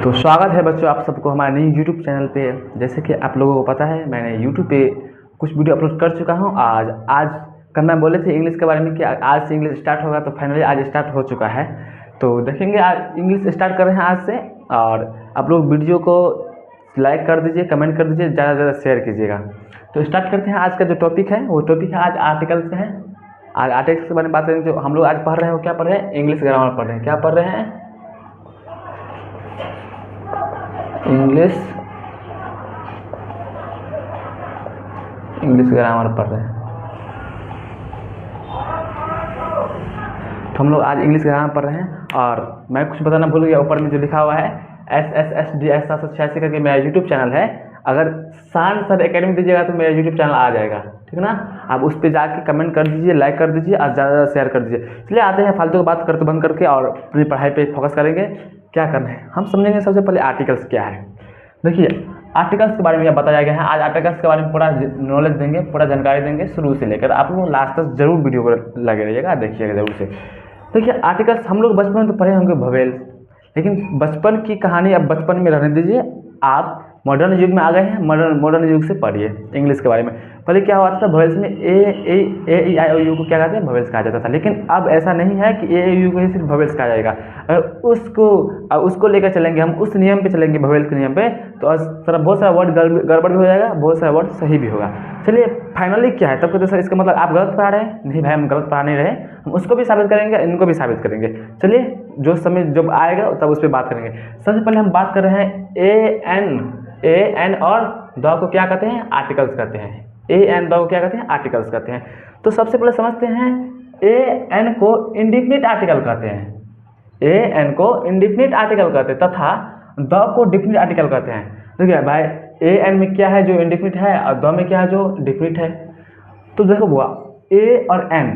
तो स्वागत है बच्चों आप सबको हमारे नई यूट्यूब चैनल पे। जैसे कि आप लोगों को पता है मैंने यूट्यूब पे कुछ वीडियो अपलोड कर चुका हूँ। आज कल मैं बोले थे इंग्लिश के बारे में कि आज से इंग्लिश स्टार्ट होगा, तो फाइनली आज स्टार्ट हो चुका है। तो देखेंगे आज इंग्लिश स्टार्ट कर रहे हैं आज से। और आप लोग वीडियो को लाइक कर दीजिए, कमेंट कर दीजिए, ज़्यादा से ज़्यादा शेयर कीजिएगा। तो स्टार्ट करते हैं। आज का जो टॉपिक है वो टॉपिक है आज आर्टिकल से है। आज आर्टिकल्स के बारे में बात करेंगे। जो हम लोग आज पढ़ रहे हैं वो क्या पढ़ रहे हैं? इंग्लिश ग्रामर पढ़ रहे हैं। क्या पढ़ रहे हैं? इंग्लिश ग्रामर पढ़ रहे हैं। तो हम लोग आज इंग्लिश ग्रामर पढ़ रहे हैं। और मैं कुछ बताना भूल गया, ऊपर में जो लिखा हुआ है SSSDS 786 करके मेरा यूट्यूब चैनल है। अगर शान सर एकेडमी दीजिएगा तो मेरा यूट्यूब चैनल आ जाएगा, ठीक ना। आप उस पर जाके कमेंट कर दीजिए, लाइक कर दीजिए और ज़्यादा शेयर कर दीजिए। चलिए आते हैं फालतू की बात करते बंद करके और अपनी पढ़ाई पे फोकस करेंगे। क्या करना है हम समझेंगे। सबसे पहले आर्टिकल्स क्या है। देखिए आर्टिकल्स के बारे में यह बताया गया है। आज आर्टिकल्स के बारे में पूरा नॉलेज देंगे, पूरा जानकारी देंगे शुरू से लेकर। आप लोग लास्ट तक जरूर वीडियो को लगे रहिएगा, देखिएगा जरूर से। देखिए आर्टिकल्स हम लोग बचपन में तो पढ़े होंगे वोवेल्स, लेकिन बचपन की कहानी अब बचपन में रहने दीजिए। आप मॉडर्न युग में आ गए हैं, मॉडर्न युग से पढ़िए इंग्लिश के बारे में। पहले क्या हुआ था, वोवेल्स में ए आई ओ यू को क्या कहते हैं? वोवेल्स कहा जाता था। लेकिन अब ऐसा नहीं है कि ए यू को ही सिर्फ वोवेल्स कहा जाएगा। अगर उसको लेकर चलेंगे, हम उस नियम पे चलेंगे, वोवेल्स के नियम पे, तो बहुत सारा वर्ड गड़बड़ भी हो जाएगा, बहुत सारा वर्ड सही भी होगा। चलिए फाइनली क्या है, तब कहते सर इसका मतलब आप गलत पढ़ा रहे हैं। नहीं भाई, हम गलत पढ़ा नहीं रहे, हम उसको भी साबित करेंगे, इनको भी साबित करेंगे। चलिए जो समय जब आएगा तब उस पर बात करेंगे। सबसे पहले हम बात कर रहे हैं ए एन और द को क्या कहते हैं? आर्टिकल्स कहते हैं। ए एन द को क्या कहते हैं? आर्टिकल्स कहते हैं। तो सबसे पहले समझते हैं ए एन को इंडिफिनिट आर्टिकल कहते हैं। ए एन को इंडिफिनिट आर्टिकल कहते हैं तथा द को डिफिनिट आर्टिकल कहते हैं। देखिए भाई ए एन में क्या है जो इंडिफिनिट है और द में क्या है जो डिफिनिट है। तो देखो बुआ, ए और एन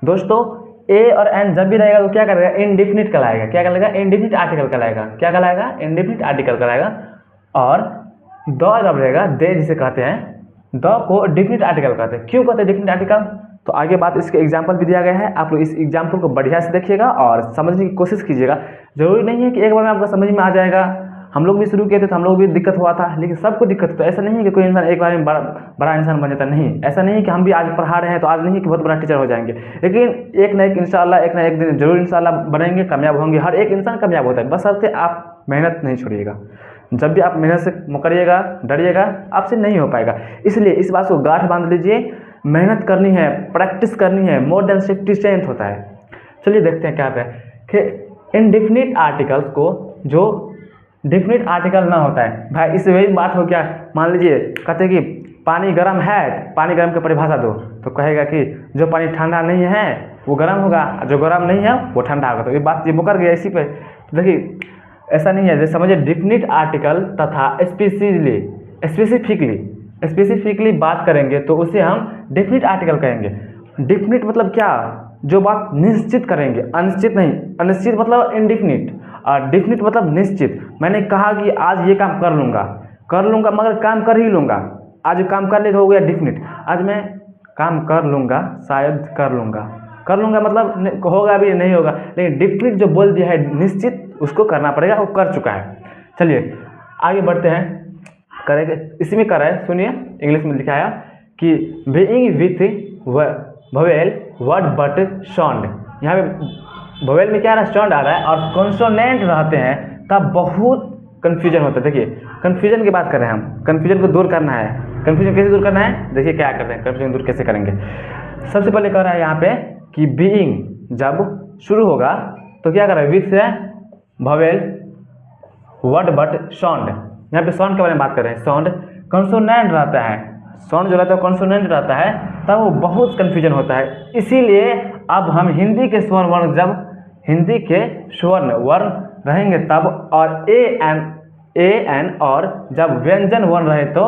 दोस्तों, ए और एन जब भी रहेगा तो क्या करेगा? इंडिफिनिट कहलाएगा। क्या कहलाएगा? इंडिफिनिट आर्टिकल कहलाएगा। क्या कहलाएगा? इंडिफिनिट आर्टिकल कहलाएगा। और द जब रहेगा, दे जिसे कहते हैं, द को डिफिनिट आर्टिकल कहते हैं। क्यों कहते हैं डिफिनिट आर्टिकल? तो आगे बात, इसके एग्जाम्पल भी दिया गया है। आप लोग इस एग्जाम्पल को बढ़िया से देखिएगा और समझने की कोशिश कीजिएगा। जरूरी नहीं है कि एक बार में आपको समझ में आ जाएगा। हम लोग भी शुरू किए थे तो हम लोग भी दिक्कत हुआ था, लेकिन सबको दिक्कत। तो ऐसा नहीं है कि कोई इंसान एक बार में बड़ा इंसान बन जाता, नहीं। ऐसा नहीं है कि हम भी आज पढ़ा रहे हैं तो आज नहीं कि बहुत बड़ा टीचर हो जाएंगे, लेकिन एक ना एक इंशाल्लाह, एक ना एक दिन जरूर इंशाल्लाह बनेंगे, कामयाब होंगे। हर एक इंसान कामयाब होता है, बशर्ते आप मेहनत नहीं छोड़िएगा। जब भी आप मेहनत से मुकरिएगा, डरिएगा, आपसे नहीं हो पाएगा। इसलिए इस बात को गांठ बांध लीजिए, मेहनत करनी है, प्रैक्टिस करनी है। मोर देन सेफ्टी स्ट्रेंथ होता है। चलिए देखते हैं क्या है कि इनडिफिनिट आर्टिकल्स को जो डिफिनिट आर्टिकल ना होता है। भाई इस वही बात हो क्या, मान लीजिए कहते हैं कि पानी गर्म है, पानी गर्म की परिभाषा दो, तो कहेगा कि जो पानी ठंडा नहीं है वो गर्म होगा, जो गर्म नहीं है वो ठंडा होगा। तो ये बात ये मुकर गया इसी पे। तो देखिए ऐसा नहीं है। जैसे समझिए डिफिनिट आर्टिकल तथा स्पेसिफिकली बात करेंगे तो उसे हम डिफिनिट आर्टिकल कहेंगे। डिफिनिट मतलब क्या? जो बात निश्चित करेंगे, अनिश्चित नहीं। अनिश्चित मतलब इनडिफिनिट और डिफिनिट मतलब निश्चित। मैंने कहा कि आज ये काम कर लूँगा मगर काम कर ही लूँगा। आज काम कर ले तो हो गया डिफिनिट। आज मैं काम कर लूँगा, शायद कर लूँगा मतलब होगा भी नहीं होगा। लेकिन डिफिनिट जो बोल दिया है निश्चित, उसको करना पड़ेगा, वो कर चुका है। चलिए आगे बढ़ते हैं। करेंगे इसी में कर रहा है, सुनिए इंग्लिश में लिखा है कि being with vowel word but sound. यहाँ पे वोवेल में क्या आ रहा है? साउंड आ रहा है और कॉन्सोनेंट रहते हैं तब बहुत कन्फ्यूजन होता है। देखिए कन्फ्यूजन की बात कर रहे हैं हम, कन्फ्यूजन को दूर करना है। कन्फ्यूजन कैसे दूर करना है? देखिए क्या करते हैं, कन्फ्यूजन दूर कैसे करेंगे। सबसे पहले कह रहा है यहाँ पे कि बीइंग जब शुरू होगा तो क्या कर रहा है? विथ से वोवेल वर्ड बट साउंड। यहाँ पे साउंड के बारे में बात कर रहे हैं। साउंड कॉन्सोनेंट रहता है, साउंड जो रहता है कॉन्सोनेंट रहता है, तब वो बहुत कन्फ्यूजन होता है। इसीलिए अब हम हिंदी के स्वर्ण वर्ण, जब हिंदी के स्वर्ण वर्ण रहेंगे तब, और ए एन और जब व्यंजन वर्ण रहे तो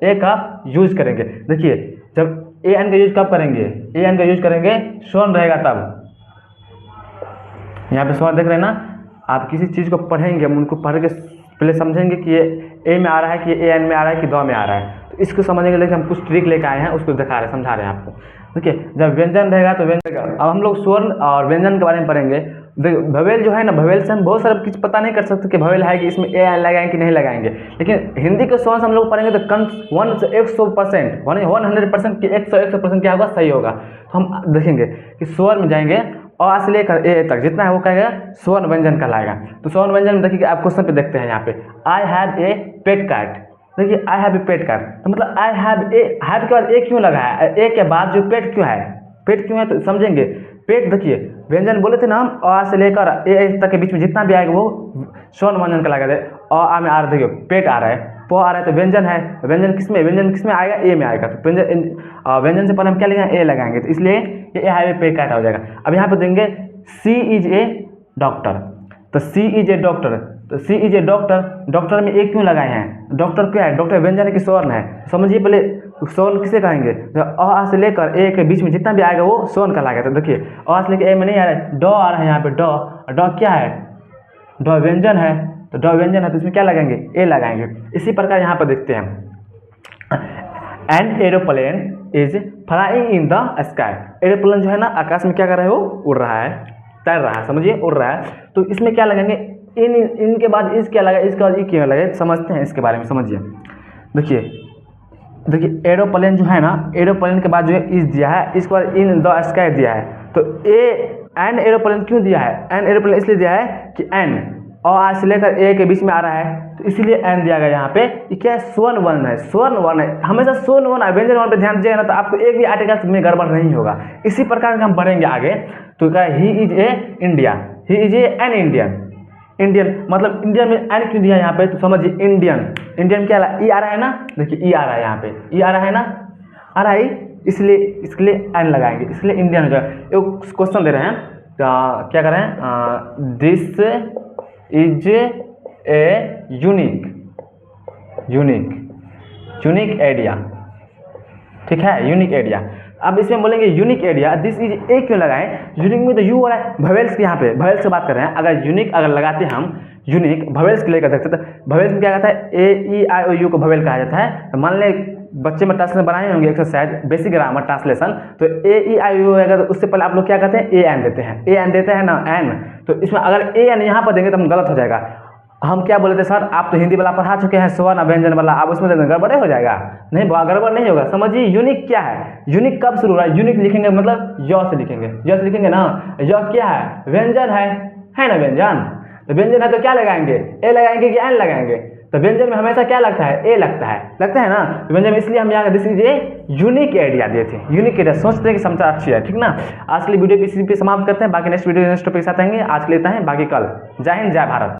ए का यूज करेंगे। देखिए जब ए एन का यूज कब करेंगे? ए एन का यूज करेंगे स्वर्ण रहेगा तब। यहाँ पे स्वर्ण देख रहे हैं ना। आप किसी चीज़ को पढ़ेंगे, हम उनको पढ़ के पहले समझेंगे कि ये ए में आ रहा है कि ए एन में आ रहा है कि द में आ रहा है। तो इसको समझने के लिए हम कुछ ट्रिक लेकर आए हैं, उसको दिखा रहे हैं, समझा रहे हैं आपको। देखिए जब व्यंजन रहेगा तो व्यंजन, अब हम लोग स्वर्ण और व्यंजन के बारे में पढ़ेंगे। भवेल जो है ना, भवेल से हम बहुत सारा कुछ पता नहीं कर सकते कि भवेल है कि इसमें ए लगाएंगे कि नहीं लगाएंगे, लेकिन हिंदी के स्वर हम लोग पढ़ेंगे तो 100% 100% कि 100% क्या होगा, सही होगा। तो हम देखेंगे कि स्वर में जाएंगे अ से लेकर ए तक जितना है वो कहेगा स्वर्ण व्यंजन कहलाएगा। तो स्वर्ण व्यंजन में देखिए आप क्वेश्चन पे देखते हैं यहाँ पे, I have a pet cat. देखिए I have a pet cat, तो मतलब आई हैव ए, हैव के बाद ए क्यों लगा है, ए के बाद जो पेट क्यों है, पेट क्यों है तो समझेंगे। पेट देखिए व्यंजन बोले थे ना हम, अ से लेकर ए तक के बीच में जितना भी आएगा वो स्वर्ण व्यंजन कहलाएगा। अ में आ रहा है, देखिए पेट आ रहा है, प आ रहा है, तो व्यंजन है। व्यंजन किसमें आएगा, ए में आएगा। तो व्यंजन से पहले हम क्या लगाएंगे, ए लगाएंगे, तो इसलिए ये हैव ए पेट कैट हो जाएगा। अब यहाँ पे देंगे सी इज ए डॉक्टर, तो सी इज ए डॉक्टर, तो सी इज ए डॉक्टर, डॉक्टर में ए क्यों लगाए हैं, डॉक्टर क्या है, डॉक्टर व्यंजन है कि स्वर्ण है, समझिए पहले स्वर्ण किसे कहेंगे, तो अ से लेकर ए के बीच में जितना भी आएगा वो स्वर्ण कहलाएगा। तो देखिए अ से लेकर ए में नहीं आ रहा है, ड आ रहा है यहाँ पे, ड क्या है, ड व्यंजन है, तो ड व्यंजन है तो इसमें क्या लगाएंगे, ए लगाएंगे। इसी प्रकार यहाँ पर देखते हैं, an aeroplane is flying in the sky, aeroplane जो है ना आकाश में क्या कर रहा है, वो उड़ रहा है, तैर रहा है, समझिए उड़ रहा है। तो इसमें क्या लगाएंगे, इन के बाद इस क्या लगा, इसके बाद ई क्या लगे, समझते हैं इसके बारे में, समझिए। देखिए एरोप्लेन जो है ना, एरोप्लेन के बाद जो है इस दिया है, इसके बाद इन द स्काई दिया है, तो एन एरोप्लेन क्यों दिया है, एन एरोप्लेन इसलिए दिया है कि एन और से लेकर ए के बीच में आ रहा है, तो इसीलिए एन दिया गया यहाँ पे। ये क्या है, स्वर्ण वर्ण है, स्वर्ण वर्ण है, हमेशा स्वर्ण वर्ण है, व्यंजन वर्ण पे ध्यान दीजिएगा ना, तो आपको एक भी आर्टिकल में गड़बड़ नहीं होगा। इसी प्रकार से हम बढ़ेंगे आगे। तो क्या, he is a India, he is A an Indian, Indian मतलब इंडियन में एन क्यों दिया यहाँ पे, तो समझिए इंडियन, इंडियन क्या ई आ रहा है ना, देखिए ई आ रहा है यहाँ पे, ई आ रहा है ना, आ रहा है, इसलिए इसके लिए एन लगाएंगे, इसलिए इंडियन हो जाएगा। एक क्वेश्चन दे रहे हैं, क्या कर रहे हैं, this is a unique area, ठीक है, यूनिक एरिया। अब इसमें बोलेंगे unique area, this is a क्यों लगाएं, यूनिक में तो यू हो रहा है, भवेल्स के यहाँ पे भवेल्स से बात कर रहे हैं। अगर यूनिक अगर लगाते हैं हम, यूनिक भवेल्स के लिए कर सकते, तो भवेल्स में क्या कहता है, ए ई आई ओ यू को भवेल कहा जाता है। तो मान लें बच्चे में ट्रांसलेशन बनाए होंगे एक्सरसाइज बेसिक ग्रामर ट्रांसलेशन, तो ए ई आई ओ अगर उससे पहले आप लोग क्या कहते हैं, ए एन देते हैं, ए एन देते हैं ना, एन। तो इसमें अगर ए एन यहाँ पर देंगे तो हम गलत हो जाएगा। हम क्या बोले थे सर, आप तो हिंदी वाला पढ़ा चुके हैं, स्वर्ण व्यंजन वाला, आप उसमें गड़बड़े हो जाएगा, नहीं गड़बड़ नहीं होगा। समझिए यूनिक क्या है, यूनिक कब शुरू हो रहा है, यूनिक लिखेंगे मतलब य से लिखेंगे, य से लिखेंगे ना, य क्या है, व्यंजन है ना व्यंजन, तो व्यंजन है तो क्या लगाएंगे, ए लगाएंगे कि एन लगाएंगे, तो व्यंजन में हमेशा क्या लगता है, ए लगता है ना, तो व्यंजन में इसलिए हम यहाँ this is a unique idea दिए थे, यूनिक आइडिया, सोचते हैं कि समझा अच्छी है, ठीक ना। आज के लिए वीडियो इसी पे समाप्त करते हैं, बाकी नेक्स्ट वीडियो नेक्स्ट टॉपिक के साथ आएंगे। आज के लिए इतना है, बाकी कल। जय हिंद, जय भारत।